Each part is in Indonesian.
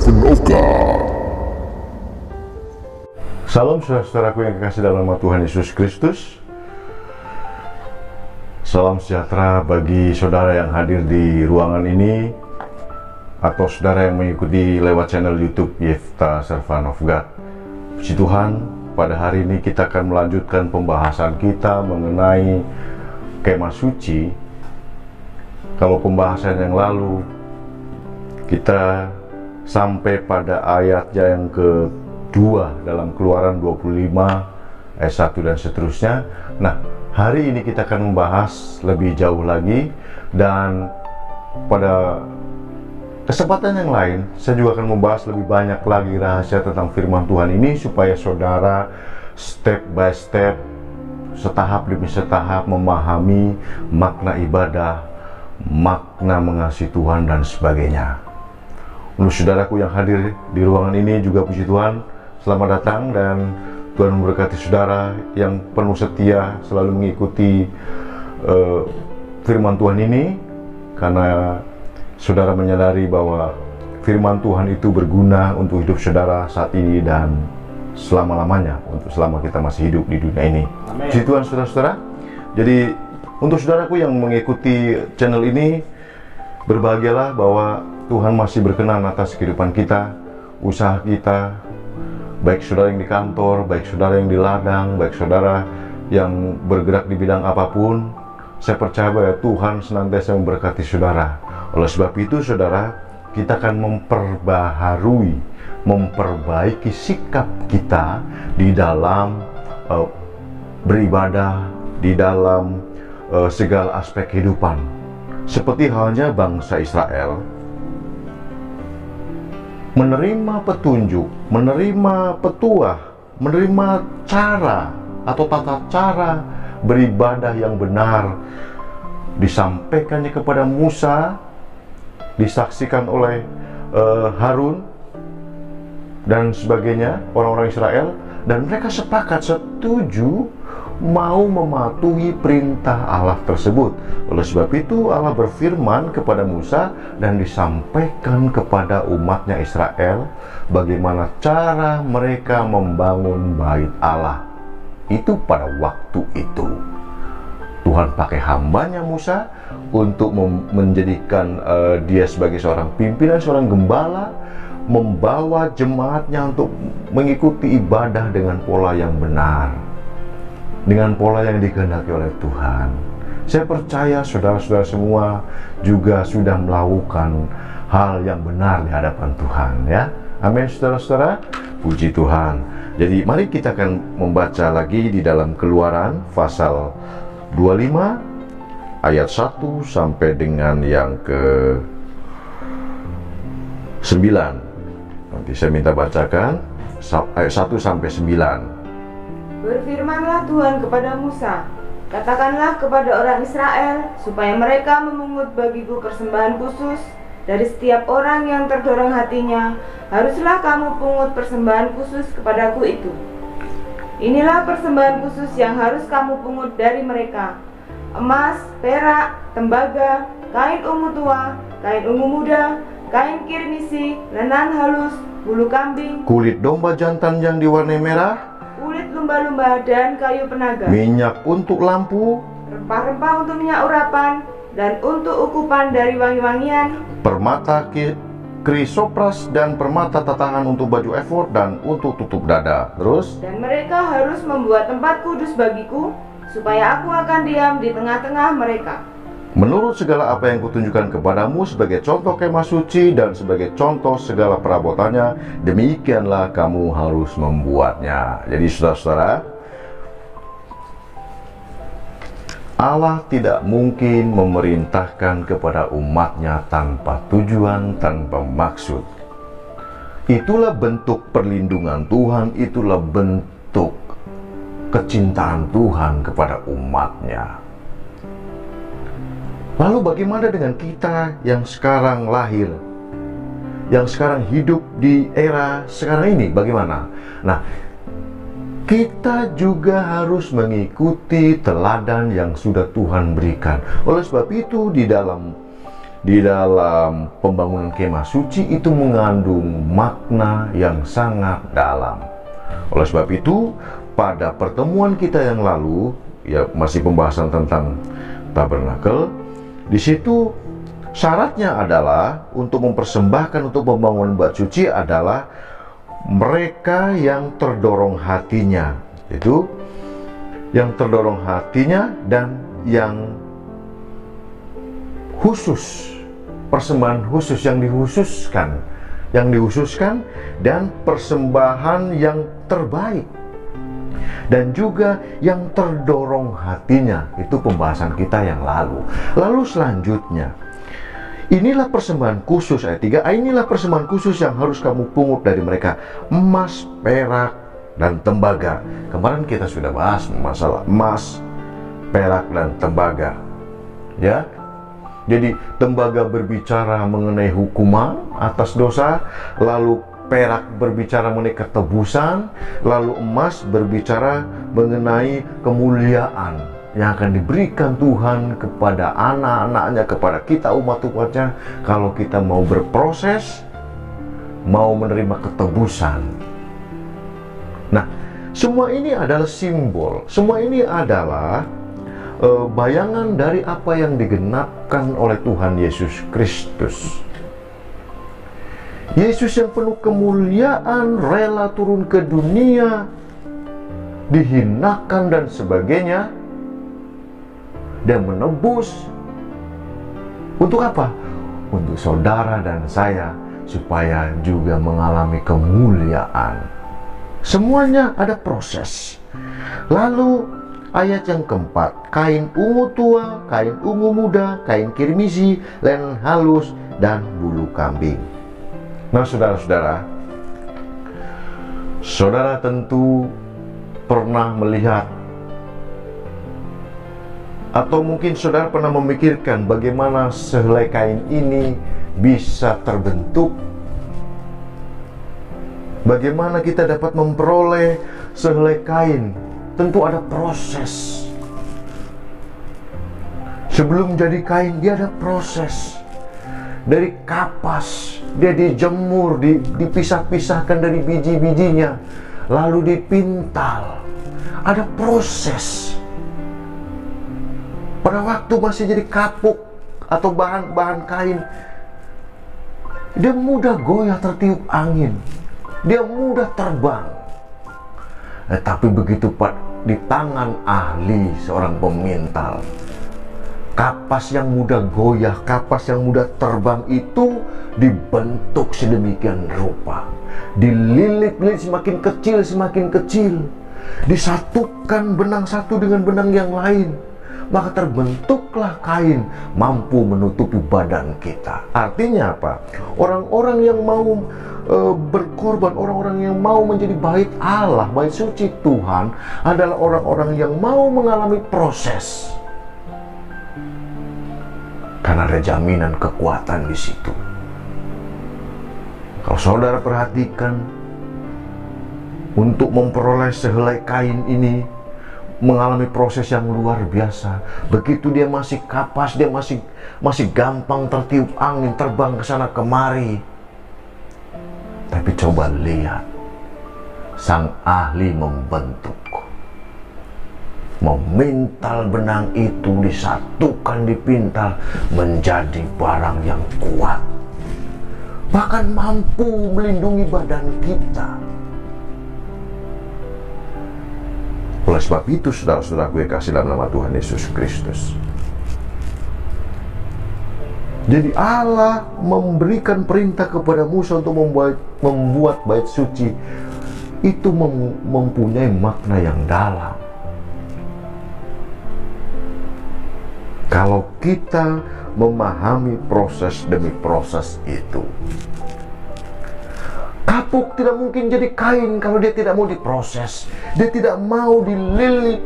Heaven of God. Salam saudara-saudaraku yang kekasih dalam nama Tuhan Yesus Kristus. Salam sejahtera bagi saudara yang hadir di ruangan ini atau saudara yang mengikuti lewat channel YouTube Yefta Servant of God. Puji Tuhan, pada hari ini kita akan melanjutkan pembahasan kita mengenai kemah suci. Kalau pembahasan yang lalu kita sampai pada ayat yang kedua dalam Keluaran 25 ayat 1 dan seterusnya. Nah, hari ini kita akan membahas lebih jauh lagi, dan pada kesempatan yang lain saya juga akan membahas lebih banyak lagi rahasia tentang firman Tuhan ini, supaya saudara step by step, setahap demi setahap memahami makna ibadah, makna mengasihi Tuhan dan sebagainya. Untuk saudaraku yang hadir di ruangan ini juga puji Tuhan, selamat datang, dan Tuhan memberkati saudara yang penuh setia selalu mengikuti firman Tuhan ini, karena saudara menyadari bahwa firman Tuhan itu berguna untuk hidup saudara saat ini dan selama-lamanya, untuk selama kita masih hidup di dunia ini. Puji Tuhan saudara-saudara. Jadi untuk saudaraku yang mengikuti channel ini, berbahagialah bahwa Tuhan masih berkenan atas kehidupan kita, usaha kita, baik saudara yang di kantor, baik saudara yang di ladang, baik saudara yang bergerak di bidang apapun. Saya percaya bahwa Tuhan senantiasa memberkati saudara. Oleh sebab itu saudara, kita akan memperbaiki sikap kita di dalam beribadah, di dalam segala aspek kehidupan. Seperti halnya bangsa Israel menerima petunjuk, menerima petuah, menerima cara atau tata cara beribadah yang benar, disampaikannya kepada Musa, disaksikan oleh Harun dan sebagainya, orang-orang Israel, dan mereka sepakat, setuju mau mematuhi perintah Allah tersebut. Oleh sebab itu Allah berfirman kepada Musa dan disampaikan kepada umatnya Israel bagaimana cara mereka membangun bait Allah. Itu pada waktu itu Tuhan pakai hambanya Musa untuk menjadikan dia sebagai seorang pimpinan, seorang gembala, membawa jemaatnya untuk mengikuti ibadah dengan pola yang benar, dengan pola yang dikehendaki oleh Tuhan. Saya percaya saudara-saudara semua juga sudah melakukan hal yang benar di hadapan Tuhan, ya. Amin saudara-saudara, puji Tuhan. Jadi mari kita akan membaca lagi di dalam Keluaran pasal 25 ayat 1 sampai dengan yang ke 9. Nanti saya minta bacakan ayat 1 sampai 9. Berfirmanlah Tuhan kepada Musa, katakanlah kepada orang Israel, supaya mereka memungut bagiku persembahan khusus dari setiap orang yang terdorong hatinya. Haruslah kamu pungut persembahan khusus kepadaku itu. Inilah persembahan khusus yang harus kamu pungut dari mereka: emas, perak, tembaga, kain ungu tua, kain ungu muda, kain kirmisi, lenan halus, bulu kambing, kulit domba jantan yang diwarnai merah, kulit lumba-lumba dan kayu penaga, minyak untuk lampu, rempah-rempah untuk minyak urapan, dan untuk ukupan dari wangi-wangian, permata krisopras dan permata tatangan untuk baju efod dan untuk tutup dada. Terus, dan mereka harus membuat tempat kudus bagiku, supaya aku akan diam di tengah-tengah mereka. menurut segala apa yang kutunjukkan kepadamu sebagai contoh kemah suci dan sebagai contoh segala perabotannya, demikianlah kamu harus membuatnya. Jadi saudara-saudara, Allah tidak mungkin memerintahkan kepada umatnya tanpa tujuan, tanpa maksud. Itulah bentuk perlindungan Tuhan, itulah bentuk kecintaan Tuhan kepada umatnya. Lalu bagaimana dengan kita yang sekarang lahir, yang sekarang hidup di era sekarang ini, bagaimana? Nah, kita juga harus mengikuti teladan yang sudah Tuhan berikan. Oleh sebab itu di dalam di dalam pembangunan kemah suci itu mengandung makna yang sangat dalam. Oleh sebab itu, pada pertemuan kita yang lalu, ya masih pembahasan tentang tabernakel, di situ syaratnya adalah untuk mempersembahkan untuk pembangunan bait suci adalah mereka yang terdorong hatinya, itu yang terdorong hatinya dan yang khusus, persembahan khusus yang dihususkan dan persembahan yang terbaik, dan juga yang terdorong hatinya. Itu pembahasan kita yang lalu. Lalu selanjutnya, inilah persembahan khusus, ayat 3, inilah persembahan khusus yang harus kamu pungut dari mereka, emas, perak, dan tembaga. Kemarin kita sudah bahas masalah emas, perak, dan tembaga, ya. Jadi tembaga berbicara mengenai hukuman atas dosa, lalu perak berbicara mengenai ketebusan, lalu emas berbicara mengenai kemuliaan yang akan diberikan Tuhan kepada anak-anaknya, kepada kita umat umatnya, kalau kita mau berproses, mau menerima ketebusan. Nah, semua ini adalah simbol, semua ini adalah bayangan dari apa yang digenapkan oleh Tuhan Yesus Kristus. Yesus yang penuh kemuliaan rela turun ke dunia, dihinakan dan sebagainya, dan menebus. Untuk apa? Untuk saudara dan saya, supaya juga mengalami kemuliaan. Semuanya ada proses. Lalu ayat yang keempat, kain ungu tua, kain ungu muda, kain kirmisi, len halus, dan bulu kambing. Nah, saudara-saudara, saudara tentu pernah melihat, atau mungkin saudara pernah memikirkan bagaimana sehelai kain ini bisa terbentuk. Bagaimana kita dapat memperoleh sehelai kain? Tentu ada proses. Sebelum jadi kain, dia ada proses. Dari kapas, dia dijemur, dipisah-pisahkan dari biji-bijinya, lalu dipintal. Ada proses. Pada waktu masih jadi kapuk atau bahan kain, dia mudah goyah tertiup angin, dia mudah terbang. Tapi begitu di tangan ahli seorang pemintal, kapas yang mudah goyah, kapas yang mudah terbang itu dibentuk sedemikian rupa, dililit-lilit semakin kecil, disatukan benang satu dengan benang yang lain, maka terbentuklah kain mampu menutupi badan kita. Artinya apa? Orang-orang yang mau berkorban, orang-orang yang mau menjadi bait Allah, bait suci Tuhan, adalah orang-orang yang mau mengalami proses. Karena ada jaminan kekuatan di situ. Kalau saudara perhatikan, untuk memperoleh sehelai kain ini mengalami proses yang luar biasa. Begitu dia masih kapas, dia masih gampang tertiup angin, terbang ke sana kemari. Tapi coba lihat, sang ahli membentuk, memintal benang itu, disatukan, dipintal menjadi barang yang kuat, bahkan mampu melindungi badan kita. Oleh sebab itu, saudara-saudara gue kasih dalam nama Tuhan Yesus Kristus, jadi Allah memberikan perintah kepada Musa untuk membuat bait suci itu mempunyai makna yang dalam. Kalau kita memahami proses demi proses itu, kapuk tidak mungkin jadi kain kalau dia tidak mau diproses, dia tidak mau dililit,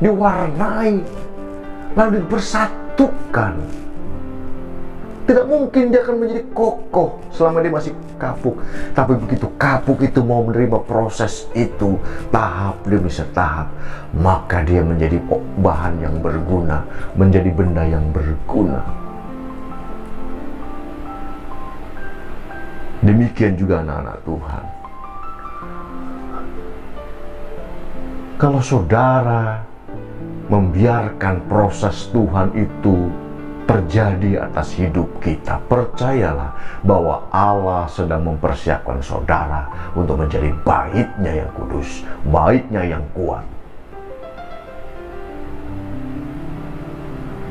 diwarnai, lalu dipersatukan. Tidak mungkin dia akan menjadi kokoh selama dia masih kapuk. Tapi begitu kapuk itu mau menerima proses itu, tahap demi tahap, maka dia menjadi bahan yang berguna, menjadi benda yang berguna. Demikian juga anak-anak Tuhan. Kalau saudara membiarkan proses Tuhan itu terjadi atas hidup kita, percayalah bahwa Allah sedang mempersiapkan saudara untuk menjadi baitnya yang kudus, baitnya yang kuat.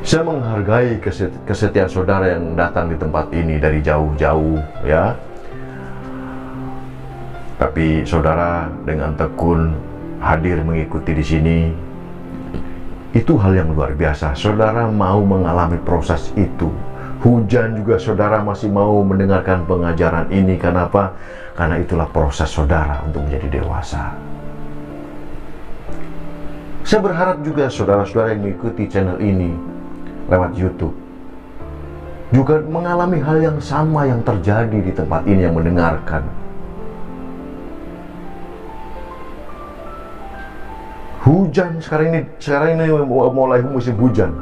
Saya menghargai kesetiaan saudara yang datang di tempat ini dari jauh-jauh, ya. Tapi saudara dengan tekun hadir mengikuti di sini, itu hal yang luar biasa. Saudara mau mengalami proses itu. Hujan juga saudara masih mau mendengarkan pengajaran ini. Karena apa? Karena itulah proses saudara untuk menjadi dewasa. Saya berharap juga saudara-saudara yang mengikuti channel ini lewat YouTube juga mengalami hal yang sama yang terjadi di tempat ini, yang mendengarkan. Hujan sekarang ini mulai musim hujan.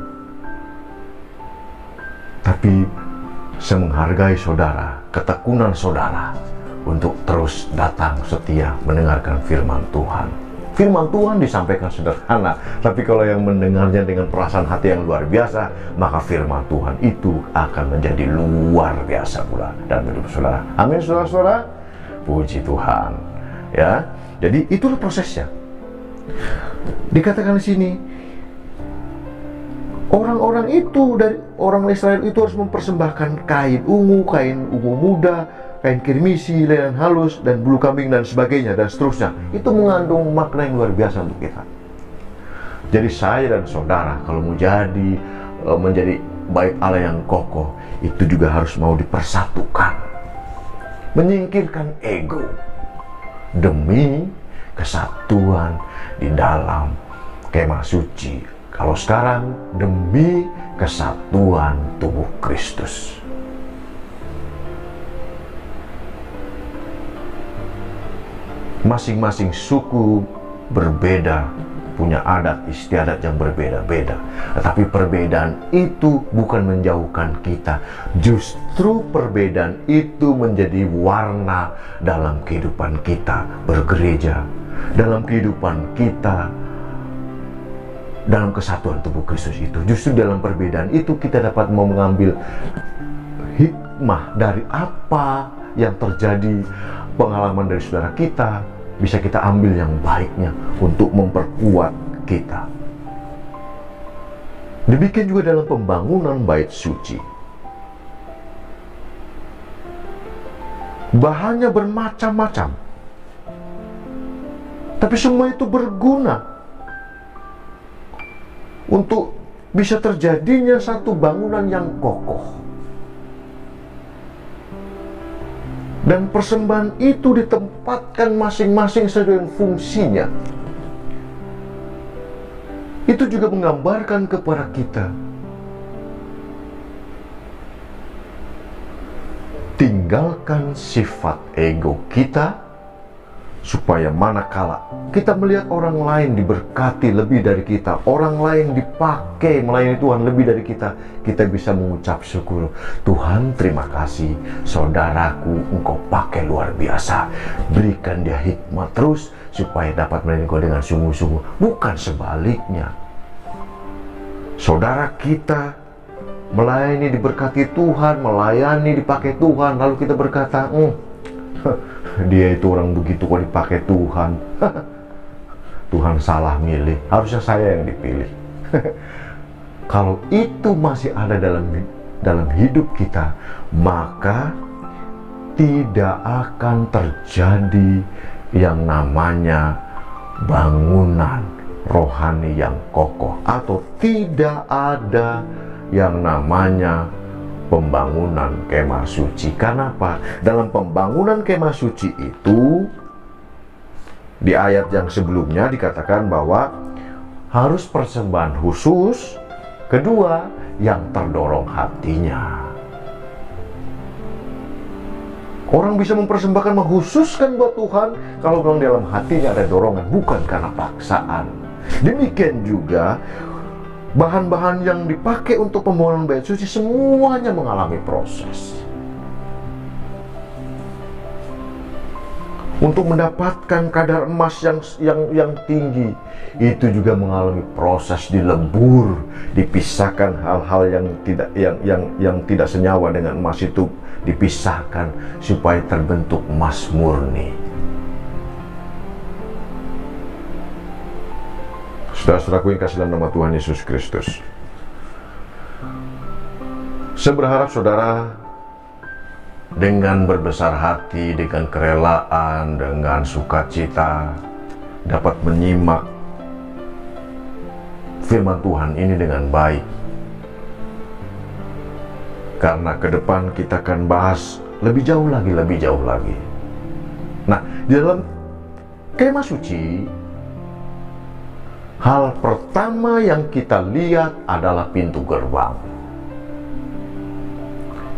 Tapi saya menghargai saudara, ketekunan saudara untuk terus datang setia mendengarkan firman Tuhan. Firman Tuhan disampaikan sederhana, tapi kalau yang mendengarnya dengan perasaan hati yang luar biasa, maka firman Tuhan itu akan menjadi luar biasa pula dalam hidup saudara. Amin, saudara-saudara. Puji Tuhan. Ya, jadi itulah prosesnya. Dikatakan di sini, orang-orang itu dari orang Israel itu harus mempersembahkan kain ungu muda, kain kirmisi, linen halus, dan bulu kambing dan sebagainya dan seterusnya. Itu mengandung makna yang luar biasa untuk kita. Jadi saya dan saudara kalau mau menjadi bait Allah yang kokoh, itu juga harus mau dipersatukan, menyingkirkan ego demi kesatuan di dalam kemah suci. Kalau sekarang demi kesatuan tubuh Kristus. Masing-masing suku berbeda, punya adat istiadat yang berbeda-beda. Tetapi perbedaan itu bukan menjauhkan kita. Justru perbedaan itu menjadi warna dalam kehidupan kita bergereja, dalam kehidupan kita, dalam kesatuan tubuh Kristus itu. Justru dalam perbedaan itu kita dapat mengambil hikmah dari apa yang terjadi, pengalaman dari saudara kita, bisa kita ambil yang baiknya untuk memperkuat kita. Demikian juga dalam pembangunan bait suci. Bahannya bermacam-macam, tapi semua itu berguna untuk bisa terjadinya satu bangunan yang kokoh. Dan persembahan itu ditempatkan masing-masing sesuai fungsinya. Itu juga menggambarkan kepada kita, tinggalkan sifat ego kita, supaya manakala kita melihat orang lain diberkati lebih dari kita, orang lain dipakai melayani Tuhan lebih dari kita, kita bisa mengucap syukur. Tuhan, terima kasih, saudaraku engkau pakai luar biasa. Berikan dia hikmat terus supaya dapat melayani Engkau dengan sungguh-sungguh. Bukan sebaliknya. Saudara kita melayani diberkati Tuhan, melayani dipakai Tuhan, lalu kita berkata, dia itu orang begitu kok dipakai Tuhan. Tuhan salah milih, harusnya saya yang dipilih. Kalau itu masih ada dalam hidup kita, maka tidak akan terjadi yang namanya bangunan rohani yang kokoh, atau tidak ada yang namanya pembangunan kemah suci. Karena apa? Dalam pembangunan kemah suci itu, di ayat yang sebelumnya dikatakan bahwa harus persembahan khusus. Kedua, yang terdorong hatinya. Orang bisa mempersembahkan, mengkhususkan buat Tuhan kalau memang dalam hatinya ada dorongan, bukan karena paksaan. Demikian juga bahan-bahan yang dipakai untuk pembangunan bait suci semuanya mengalami proses. untuk mendapatkan kadar emas yang tinggi, itu juga mengalami proses dilebur, dipisahkan hal-hal yang tidak senyawa dengan emas itu, dipisahkan supaya terbentuk emas murni. Saudara-saudaraku yang kasih dalam nama Tuhan Yesus Kristus, saya berharap saudara dengan berbesar hati, dengan kerelaan, dengan sukacita dapat menyimak firman Tuhan ini dengan baik. Karena ke depan kita akan bahas lebih jauh lagi. Nah, di dalam kemah suci, hal pertama yang kita lihat adalah pintu gerbang.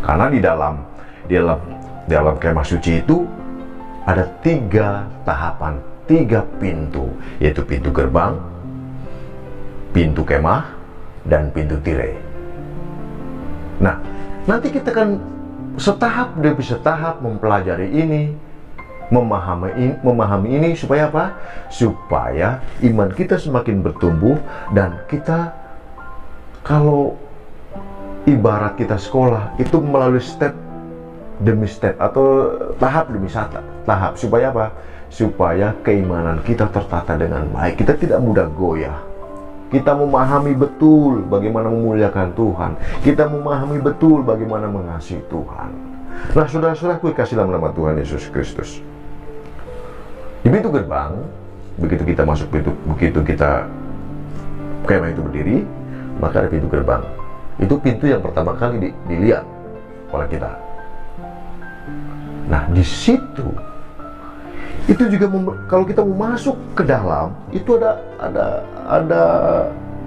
Karena di dalam kemah suci itu ada 3 tahapan, 3 pintu, yaitu pintu gerbang, pintu kemah, dan pintu tirai. Nah, nanti kita akan setahap demi setahap mempelajari ini, memahami ini supaya apa? Supaya iman kita semakin bertumbuh, dan kita, kalau ibarat kita sekolah, itu melalui step demi step atau tahap demi tahap, supaya apa? Supaya keimanan kita tertata dengan baik. Kita tidak mudah goyah. Kita memahami betul bagaimana memuliakan Tuhan. Kita memahami betul bagaimana mengasihi Tuhan. Nah, saudara-saudaraku kasih dalam nama Tuhan Yesus Kristus, di pintu gerbang, begitu kita masuk begitu kita kemah itu berdiri, maka ada pintu gerbang. Itu pintu yang pertama kali dilihat oleh kita. Nah, di situ itu juga kalau kita mau masuk ke dalam, itu ada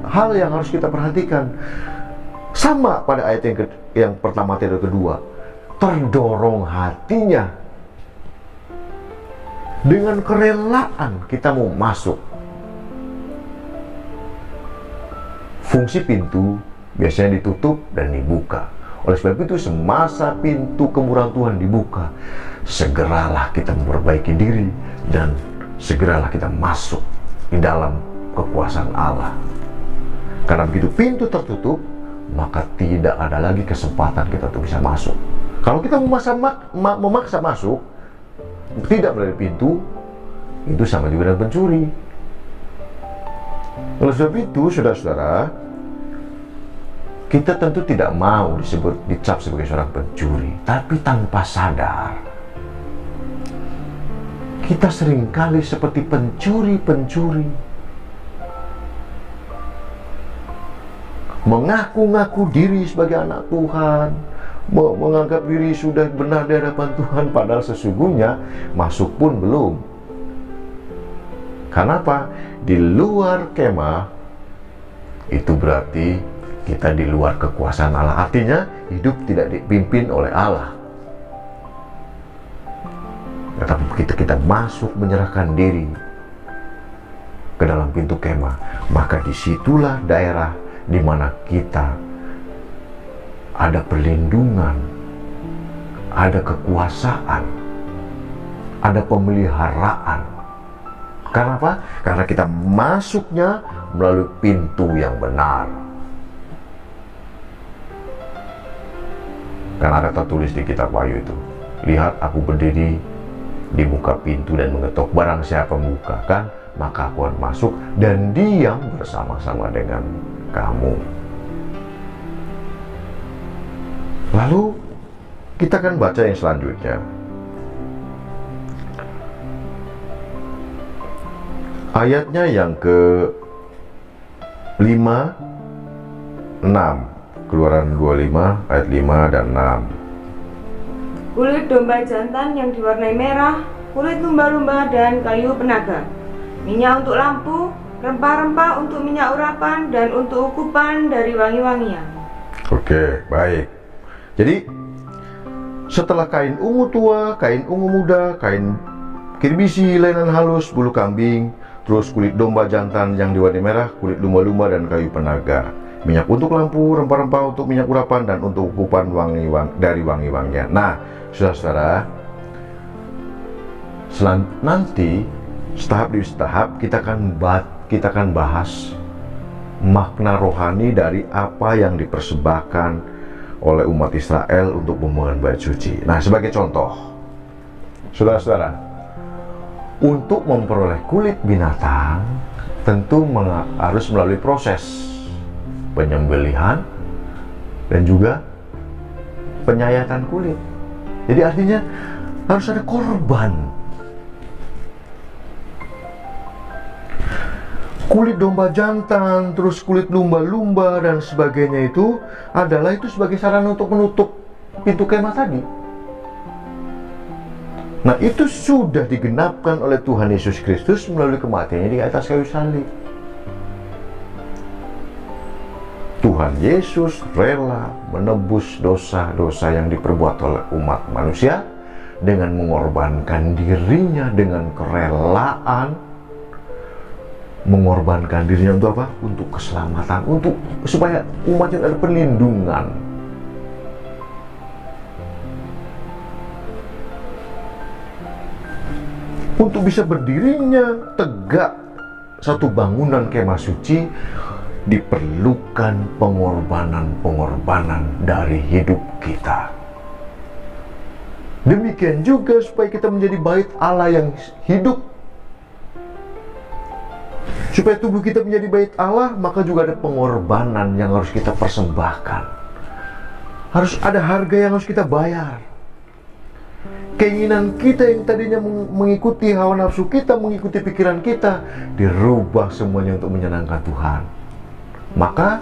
hal yang harus kita perhatikan. Sama pada ayat yang pertama dan kedua, terdorong hatinya, dengan kerelaan kita mau masuk. Fungsi pintu biasanya ditutup dan dibuka. Oleh sebab itu, semasa pintu kemurahan Tuhan dibuka, segeralah kita memperbaiki diri dan segeralah kita masuk di dalam kekuasaan Allah. Karena begitu pintu tertutup, maka tidak ada lagi kesempatan kita untuk bisa masuk. Kalau kita memaksa masuk, tidak melalui pintu, itu sama juga dengan pencuri. Oleh sebab itu, saudara-saudara, kita tentu tidak mau dicap sebagai seorang pencuri, tapi tanpa sadar kita seringkali seperti pencuri-pencuri, mengaku-ngaku diri sebagai anak Tuhan, menganggap diri sudah benar di hadapan Tuhan, padahal sesungguhnya masuk pun belum. Karena apa? Di luar kemah itu berarti kita di luar kekuasaan Allah. Artinya hidup tidak dipimpin oleh Allah. Tetapi begitu kita masuk menyerahkan diri ke dalam pintu kemah, maka disitulah daerah di mana kita ada perlindungan, ada kekuasaan, ada pemeliharaan. Karena apa? Karena kita masuknya melalui pintu yang benar. Karena ada tertulis di kitab Wahyu itu, lihat aku berdiri di muka pintu dan mengetuk, barang siapa membukakan, maka aku akan masuk dan diam bersama-sama dengan kamu. Lalu kita akan baca yang selanjutnya. Ayatnya yang ke-5, 6. Keluaran 25 ayat 5 dan 6. Kulit domba jantan yang diwarnai merah, kulit lumba-lumba dan kayu penaga, minyak untuk lampu, rempah-rempah untuk minyak urapan, dan untuk ukupan dari wangi-wangian. Oke, baik. Jadi setelah kain ungu tua, kain ungu muda, kain kirbisi, lainan halus, bulu kambing, terus kulit domba jantan yang diwarnai merah, kulit lumba-lumba dan kayu penaga, minyak untuk lampu, rempah-rempah untuk minyak urapan, dan untuk ukupan dari wangi-wangian. Nah, saudara-saudara, Nanti tahap demi tahap kita akan bahas makna rohani dari apa yang dipersembahkan oleh umat Israel untuk pembangunan bait suci. Nah, sebagai contoh, saudara-saudara, untuk memperoleh kulit binatang tentu harus melalui proses penyembelihan dan juga penyayatan kulit. Jadi artinya harus ada korban. Kulit domba jantan, terus kulit lumba-lumba dan sebagainya itu sebagai sarana untuk menutup pintu kemah tadi. Nah, itu sudah digenapkan oleh Tuhan Yesus Kristus melalui kematiannya di atas kayu salib. Tuhan Yesus rela menebus dosa-dosa yang diperbuat oleh umat manusia dengan mengorbankan dirinya dengan kerelaan, mengorbankan dirinya untuk apa? Untuk keselamatan, supaya umatnya ada perlindungan. Untuk bisa berdirinya tegak satu bangunan kemah suci, diperlukan pengorbanan dari hidup kita. Demikian juga supaya kita menjadi bait Allah yang hidup. Supaya tubuh kita menjadi bait Allah, maka juga ada pengorbanan yang harus kita persembahkan. Harus ada harga yang harus kita bayar. Keinginan kita yang tadinya mengikuti hawa nafsu kita, mengikuti pikiran kita, dirubah semuanya untuk menyenangkan Tuhan. Maka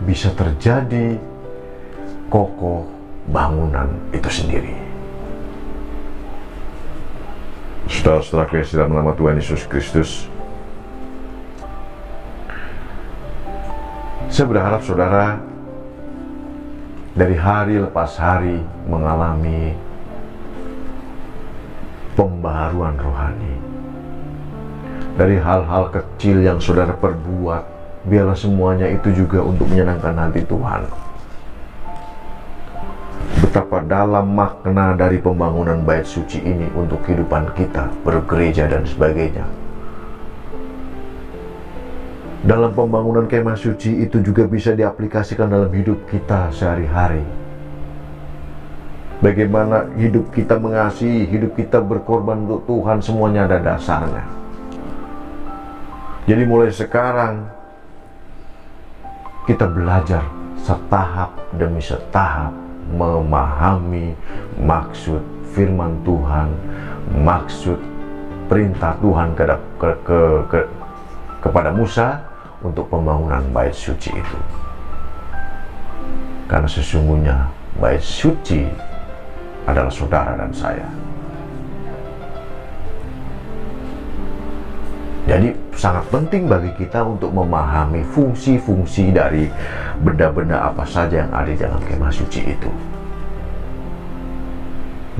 bisa terjadi kokoh bangunan itu sendiri. Saudara-saudara kasih dalam nama Tuhan Yesus Kristus, saya berharap saudara dari hari lepas hari mengalami pembaharuan rohani. Dari hal-hal kecil yang saudara perbuat, biarlah semuanya itu juga untuk menyenangkan hati Tuhan. Betapa dalam makna dari pembangunan bait suci ini untuk kehidupan kita, bergereja dan sebagainya. Dalam pembangunan kemah suci itu juga bisa diaplikasikan dalam hidup kita sehari-hari. Bagaimana hidup kita mengasihi, hidup kita berkorban untuk Tuhan, semuanya ada dasarnya. Jadi mulai sekarang kita belajar setahap demi setahap memahami maksud firman Tuhan, maksud perintah Tuhan kepada Musa untuk pembangunan bait suci itu. Karena sesungguhnya bait suci adalah saudara dan saya. Jadi sangat penting bagi kita untuk memahami fungsi-fungsi dari benda-benda apa saja yang ada di dalam kemah suci itu.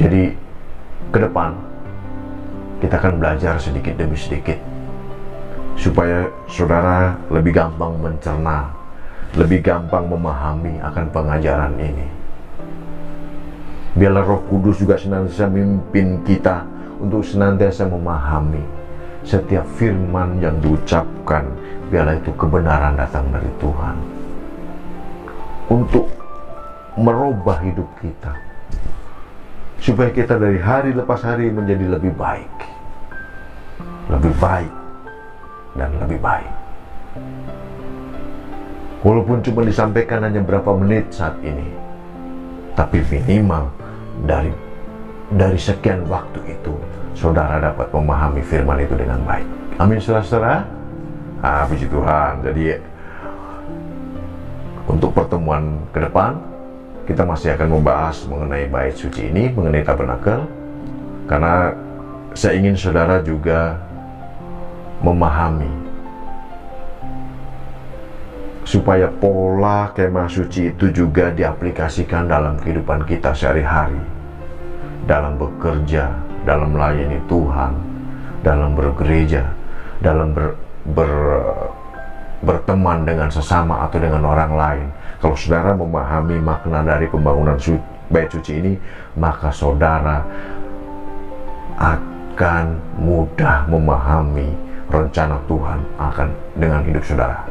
Jadi ke depan kita akan belajar sedikit demi sedikit supaya saudara lebih gampang mencerna, lebih gampang memahami akan pengajaran ini. Biarlah Roh Kudus juga senantiasa memimpin kita untuk senantiasa memahami setiap firman yang diucapkan. Biarlah itu kebenaran datang dari Tuhan untuk merubah hidup kita, supaya kita dari hari lepas hari menjadi lebih baik, dan lebih baik. Walaupun cuma disampaikan hanya berapa menit saat ini, tapi minimal dari sekian waktu itu saudara dapat memahami firman itu dengan baik. Amin, saudara-saudara. Puji Tuhan. Jadi untuk pertemuan ke depan kita masih akan membahas mengenai bait suci ini, mengenai tabernakel, karena saya ingin saudara juga memahami supaya pola kemah suci itu juga diaplikasikan dalam kehidupan kita sehari-hari, dalam bekerja, dalam melayani Tuhan, dalam bergereja, dalam berteman dengan sesama atau dengan orang lain. Kalau saudara memahami makna dari pembangunan bait suci ini, maka saudara akan mudah memahami rencana Tuhan akan dengan hidup saudara.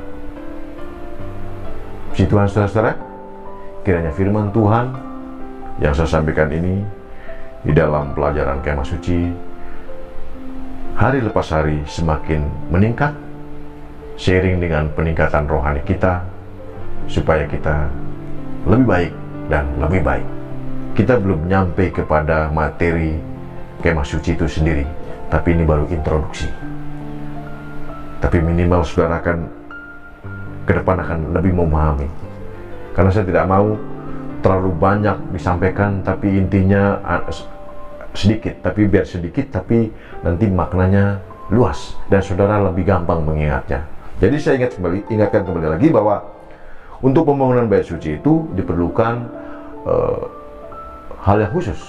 Puji Tuhan saudara-saudara, kiranya firman Tuhan yang saya sampaikan ini di dalam pelajaran Kemah Suci hari lepas hari semakin meningkat seiring dengan peningkatan rohani kita, supaya kita lebih baik dan lebih baik. Kita belum nyampe kepada materi Kemah Suci itu sendiri, tapi ini baru introduksi. Tapi minimal saudara akan ke depan akan lebih memahami, karena saya tidak mau terlalu banyak disampaikan tapi intinya sedikit, tapi biar sedikit tapi nanti maknanya luas dan saudara lebih gampang mengingatnya. Jadi saya ingatkan kembali lagi bahwa untuk pembangunan bait suci itu diperlukan hal yang khusus.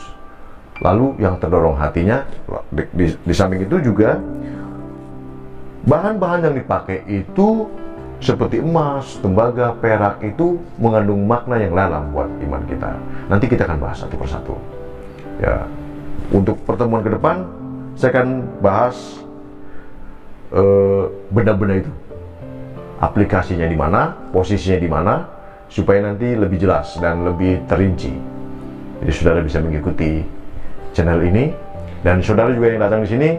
Lalu yang terdorong hatinya, di samping itu juga bahan-bahan yang dipakai itu seperti emas, tembaga, perak itu mengandung makna yang dalam buat iman kita. Nanti kita akan bahas satu persatu. Ya, untuk pertemuan ke depan saya akan bahas benda-benda itu, aplikasinya di mana, posisinya di mana, supaya nanti lebih jelas dan lebih terinci. Jadi saudara bisa mengikuti channel ini, dan saudara juga yang datang di sini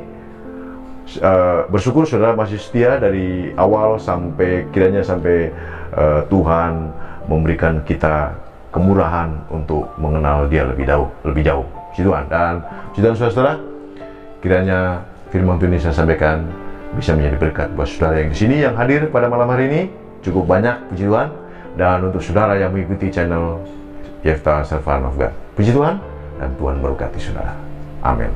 bersyukur saudara masih setia dari awal sampai kiranya sampai Tuhan memberikan kita kemurahan untuk mengenal Dia lebih jauh. Puji Tuhan. Dan puji Tuhan saudara, kiranya firman Tuhan ini saya sampaikan bisa menjadi berkat buat saudara yang di sini yang hadir pada malam hari ini cukup banyak, puji Tuhan. Dan untuk saudara yang mengikuti channel Yefta Servant of God, puji Tuhan, dan Tuhan memberkati saudara. Amin.